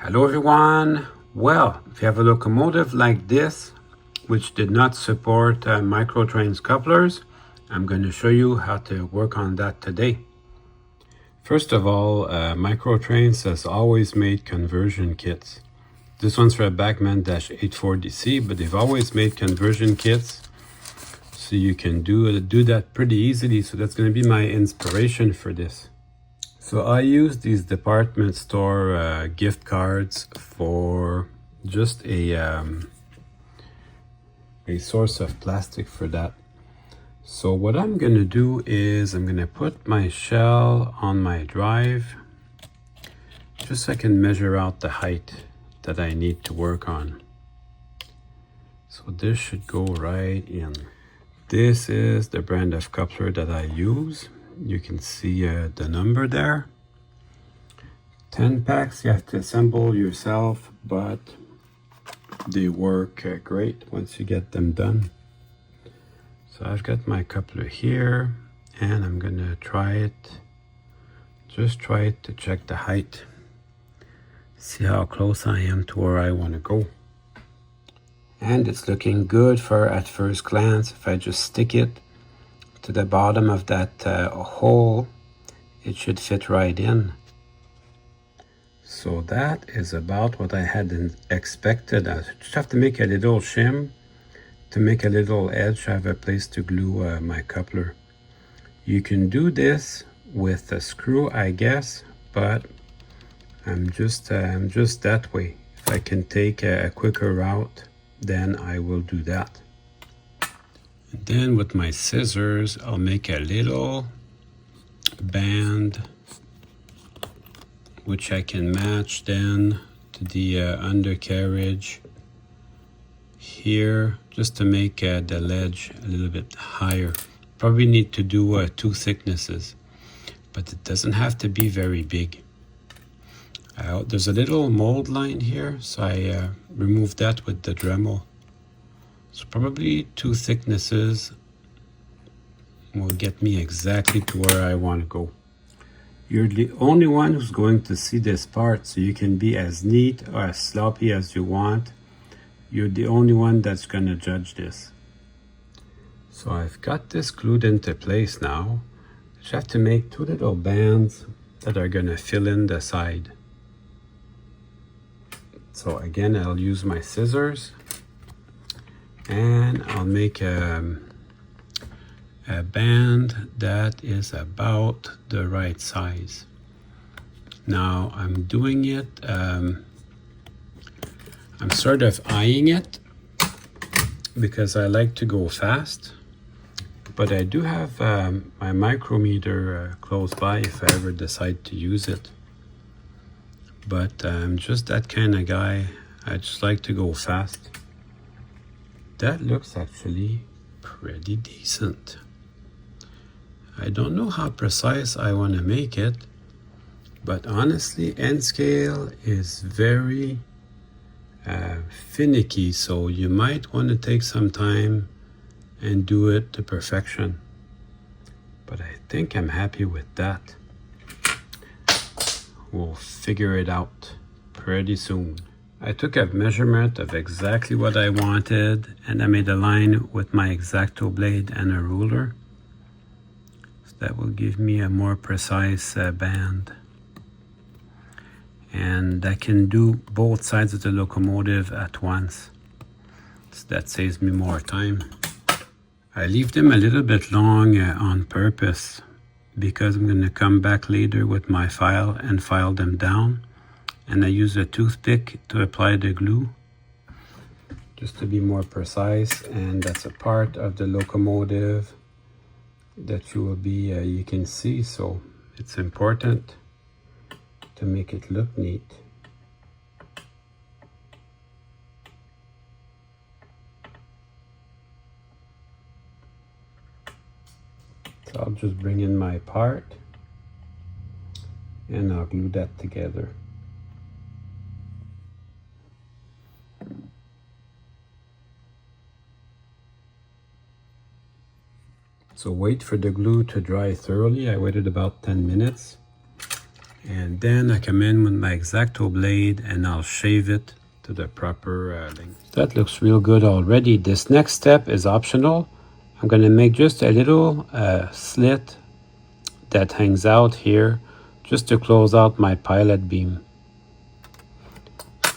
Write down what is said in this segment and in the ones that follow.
Hello everyone. Well, if you have a locomotive like this, which did not support Microtrains couplers, I'm going to show you how to work on that today. First of all, Microtrains has always made conversion kits. This one's for a Bachmann-84DC, but they've always made conversion kits, so you can do that pretty easily. So that's going to be my inspiration for this. So I use these department store gift cards for just a source of plastic for that. So what I'm going to do is I'm going to put my shell on my drive just so I can measure out the height that I need to work on. So this should go right in. This is the brand of coupler that I use. You can see the number there. 10 packs you have to assemble yourself, but they work great once you get them done. So I've got my coupler here and I'm gonna try it. Just try it to check the height. See how close I am to where I want to go. And it's looking good at first glance. If I just stick it to the bottom of that hole, it should fit right in. So that is about what I had expected. I just have to make a little shim to make a little edge. I have a place to glue my coupler. You can do this with a screw, I guess, but I'm just that way. If I can take a quicker route, then I will do that. And then with my scissors, I'll make a little band which I can match then to the undercarriage here, just to make the ledge a little bit higher. Probably need to do 2 thicknesses, but it doesn't have to be very big. There's a little mold line here, so I removed that with the Dremel. So probably 2 thicknesses will get me exactly to where I want to go. You're the only one who's going to see this part, so you can be as neat or as sloppy as you want. You're the only one that's going to judge this. So I've got this glued into place now. I just have to make 2 little bands that are going to fill in the side. So again, I'll use my scissors and I'll make a band that is about the right size. Now I'm doing it, I'm sort of eyeing it because I like to go fast, but I do have my micrometer close by if I ever decide to use it. But I'm just that kind of guy. I just like to go fast. That looks actually pretty decent. I don't know how precise I want to make it, but honestly, N-scale is very finicky, so you might want to take some time and do it to perfection. But I think I'm happy with that. We'll figure it out pretty soon. I took a measurement of exactly what I wanted and I made a line with my X-Acto blade and a ruler. So that will give me a more precise band. And I can do both sides of the locomotive at once. So that saves me more time. I leave them a little bit long on purpose, because I'm going to come back later with my file and file them down, and I use a toothpick to apply the glue just to be more precise. And that's a part of the locomotive that you can see, so it's important to make it look neat. So I'll just bring in my part and I'll glue that together. So wait for the glue to dry thoroughly. I waited about 10 minutes. And then I come in with my X-Acto blade and I'll shave it to the proper length. That looks real good already. This next step is optional. I'm going to make just a little slit that hangs out here just to close out my pilot beam.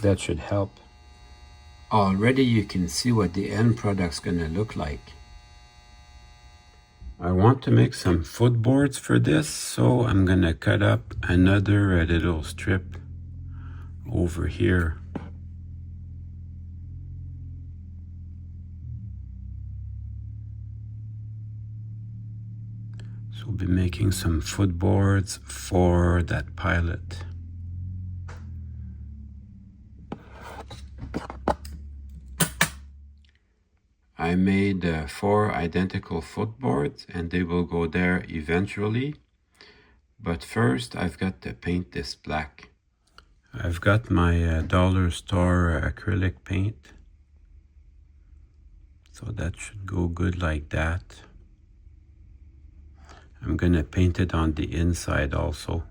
That should help. Already you can see what the end product's going to look like. I want to make some footboards for this, so I'm going to cut up another little strip over here. So we'll be making some footboards for that pilot. I made 4 identical footboards and they will go there eventually. But first I've got to paint this black. I've got my dollar store acrylic paint. So that should go good like that. I'm gonna paint it on the inside also.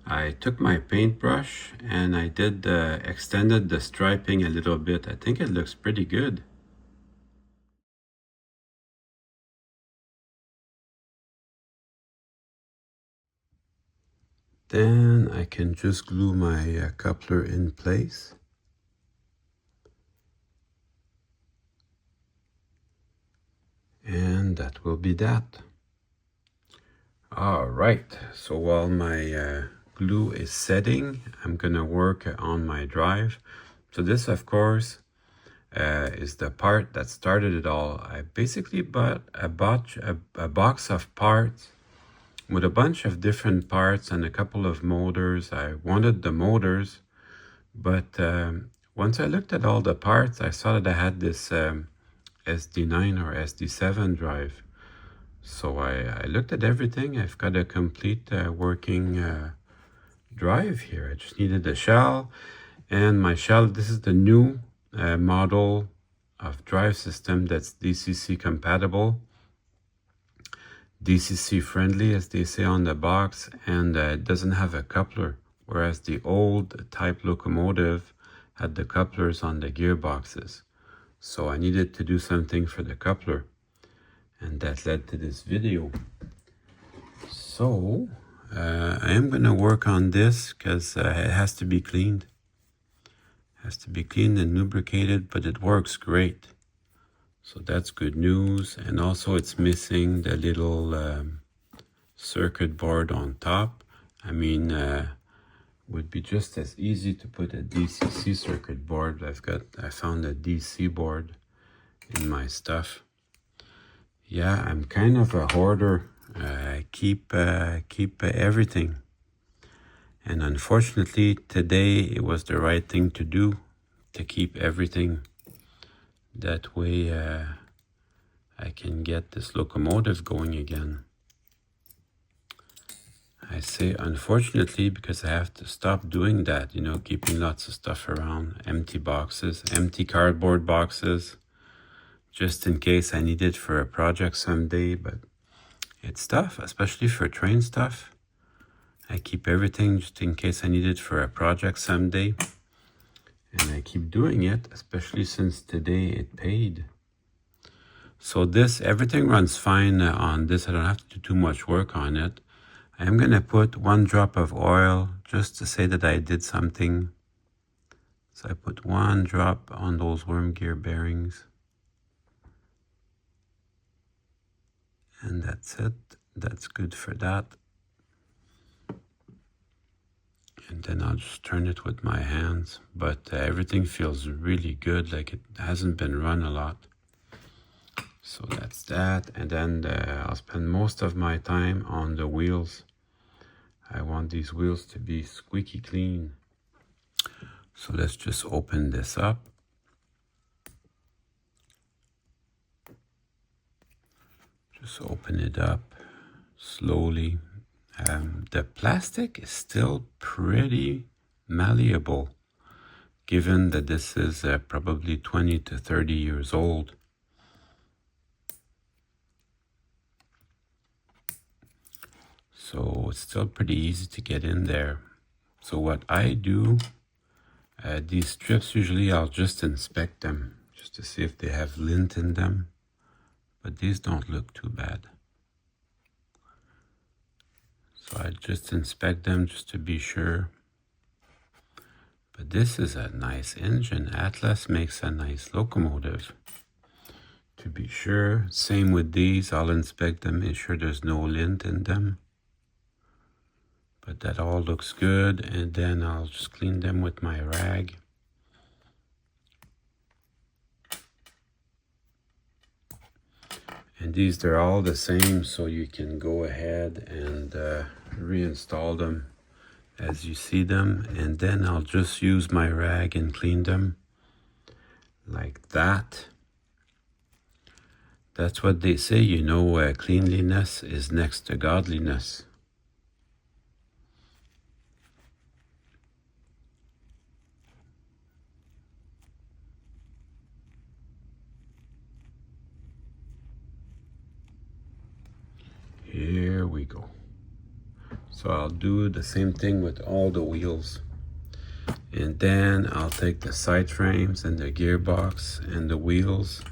I took my paintbrush and I did extended the striping a little bit. I think it looks pretty good. Then I can just glue my coupler in place. And that will be that. All right, so while my glue is setting, I'm gonna work on my drive. So this, of course, is the part that started it all. I basically bought a box of parts with a bunch of different parts and a couple of motors. I wanted the motors, but once I looked at all the parts, I saw that I had this SD9 or SD7 drive. So I looked at everything. I've got a complete working drive here. I just needed a shell, and my shell, this is the new model of drive system that's DCC compatible, DCC friendly as they say on the box, and it doesn't have a coupler, whereas the old type locomotive had the couplers on the gearboxes. So I needed to do something for the coupler, and that led to this video. So I am going to work on this because it has to be cleaned. It has to be cleaned and lubricated, but it works great. So that's good news. And also it's missing the little circuit board on top. I mean, would be just as easy to put a DCC circuit board. I found a DC board in my stuff. Yeah, I'm kind of a hoarder. I keep everything. And unfortunately, today it was the right thing to do, to keep everything. That way I can get this locomotive going again. I say unfortunately because I have to stop doing that, you know, keeping lots of stuff around, empty boxes, empty cardboard boxes, just in case I need it for a project someday. But it's tough, especially for train stuff. I keep everything just in case I need it for a project someday. And I keep doing it, especially since today it paid. So this, everything runs fine on this. I don't have to do too much work on it. I am going to put 1 drop of oil just to say that I did something. So I put 1 drop on those worm gear bearings. And that's it. That's good for that. And then I'll just turn it with my hands. But everything feels really good, like it hasn't been run a lot. So that's that. And then I'll spend most of my time on the wheels. I want these wheels to be squeaky clean. So let's just open this up. Just open it up slowly. The plastic is still pretty malleable, given that this is probably 20 to 30 years old. So it's still pretty easy to get in there. So what I do, these strips, usually I'll just inspect them just to see if they have lint in them. But these don't look too bad. So I just inspect them just to be sure. But this is a nice engine. Atlas makes a nice locomotive. To be sure, same with these, I'll inspect them, make sure there's no lint in them. But that all looks good, and then I'll just clean them with my rag. And these, they're all the same, so you can go ahead and reinstall them as you see them. And then I'll just use my rag and clean them like that. That's what they say, you know, cleanliness is next to godliness. Here we go. So I'll do the same thing with all the wheels. And then I'll take the side frames and the gearbox and the wheels,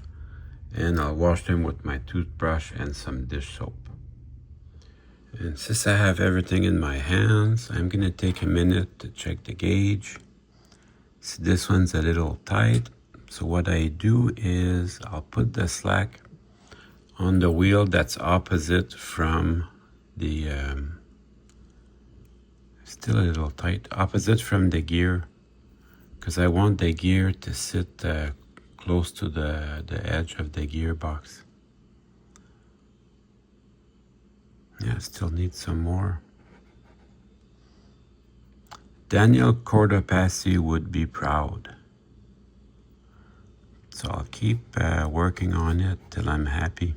and I'll wash them with my toothbrush and some dish soap. And since I have everything in my hands, I'm gonna take a minute to check the gauge. See, this one's a little tight. So what I do is I'll put the slack on the wheel that's opposite from the, still a little tight, opposite from the gear, because I want the gear to sit close to the edge of the gearbox. Yeah, still need some more. Daniel Cordapassi would be proud. So I'll keep working on it till I'm happy.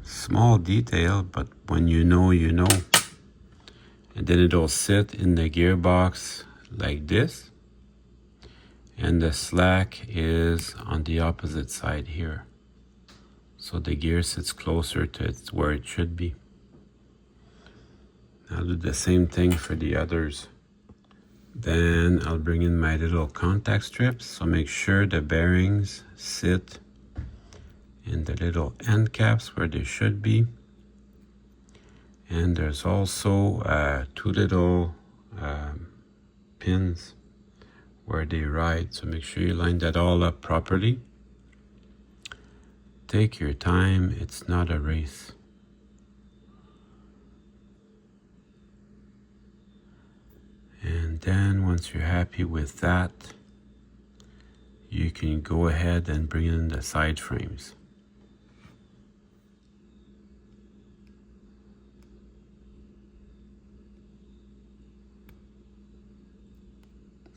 Small detail, but when you know, you know. And then it'll sit in the gearbox like this. And the slack is on the opposite side here. So the gear sits closer to where it should be. I'll do the same thing for the others. Then I'll bring in my little contact strips. So make sure the bearings sit in the little end caps where they should be. And there's also two little pins where they ride. So make sure you line that all up properly. Take your time, it's not a race. And then once you're happy with that, you can go ahead and bring in the side frames.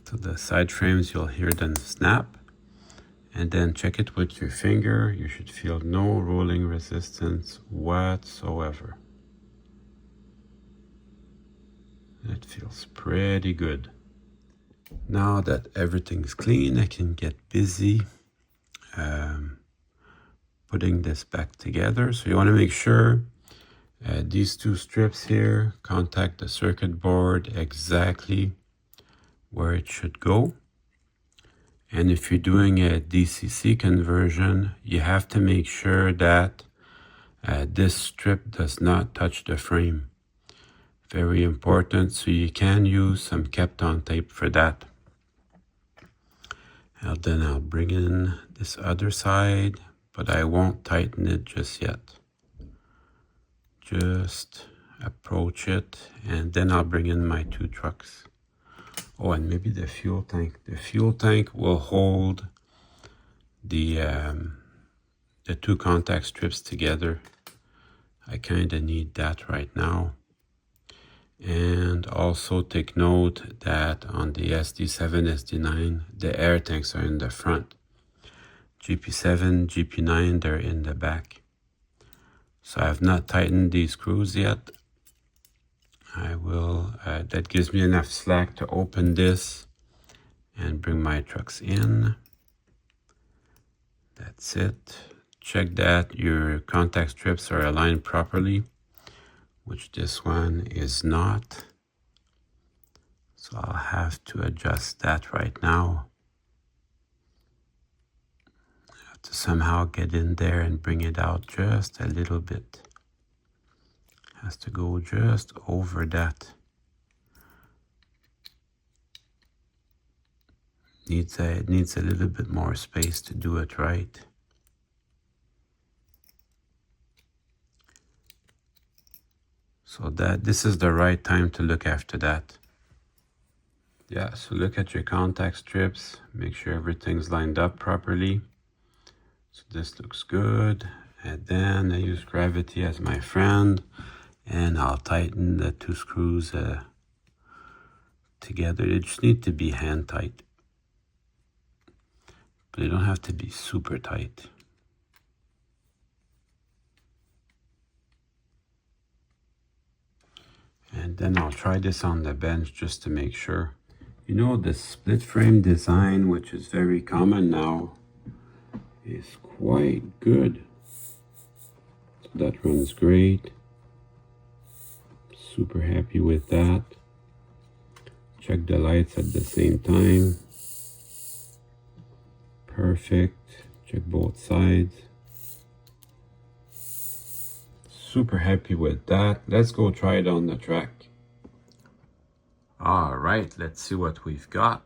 So the side frames, you'll hear them snap, and then check it with your finger. You should feel no rolling resistance whatsoever. It feels pretty good. Now that everything's clean, I can get busy putting this back together. So you want to make sure these two strips here contact the circuit board exactly where it should go. And if you're doing a DCC conversion, you have to make sure that this strip does not touch the frame. Very important, so you can use some Kapton tape for that. And then I'll bring in this other side, but I won't tighten it just yet. Just approach it, and then I'll bring in my two trucks. Oh, and maybe the fuel tank. The fuel tank will hold the two contact strips together. I kind of need that right now. And also take note that on the SD7, SD9, the air tanks are in the front. GP7, GP9, they're in the back. So I have not tightened these screws yet. I will, that gives me enough slack to open this and bring my trucks in. That's it. check that your contact strips are aligned properly, which this one is not. So I'll have to adjust that right now. I have to somehow get in there and bring it out just a little bit. Has to go just over that. It needs a little bit more space to do it right. So this is the right time to look after that. Yeah, so look at your contact strips, make sure everything's lined up properly. So this looks good. And then I use gravity as my friend, and I'll tighten the two screws together. They just need to be hand tight, but they don't have to be super tight. And then I'll try this on the bench just to make sure. You know, the split frame design, which is very common now, is quite good. So that runs great. Super happy with that. Check the lights at the same time. Perfect. Check both sides. Super happy with that. Let's go try it on the track. All right, let's see what we've got.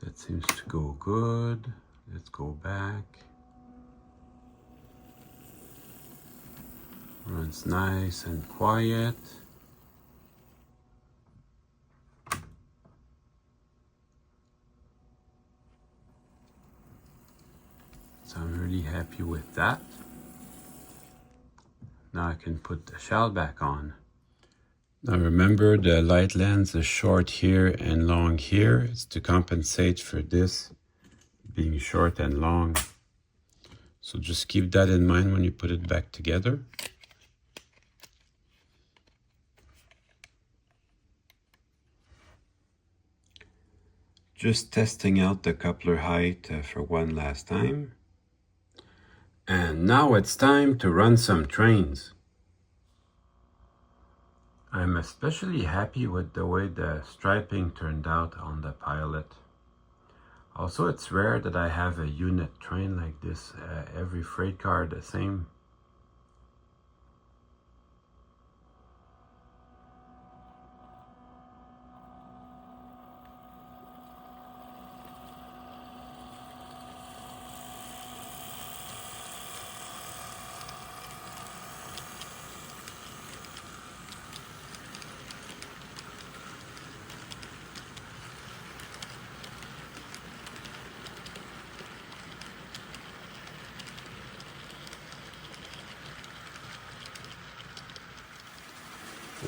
That seems to go good. Let's go back. Runs nice and quiet. So I'm really happy with that. Now I can put the shell back on. Now remember, the light lens is short here and long here. It's to compensate for this being short and long. So just keep that in mind when you put it back together. Just testing out the coupler height for one last time. And now it's time to run some trains. I'm especially happy with the way the striping turned out on the Pilot. Also, it's rare that I have a unit train like this. Every freight car the same.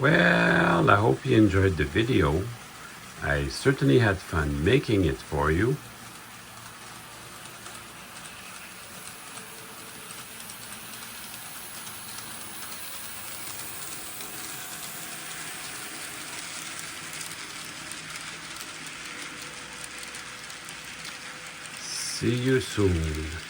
Well, I hope you enjoyed the video. I certainly had fun making it for you. See you soon.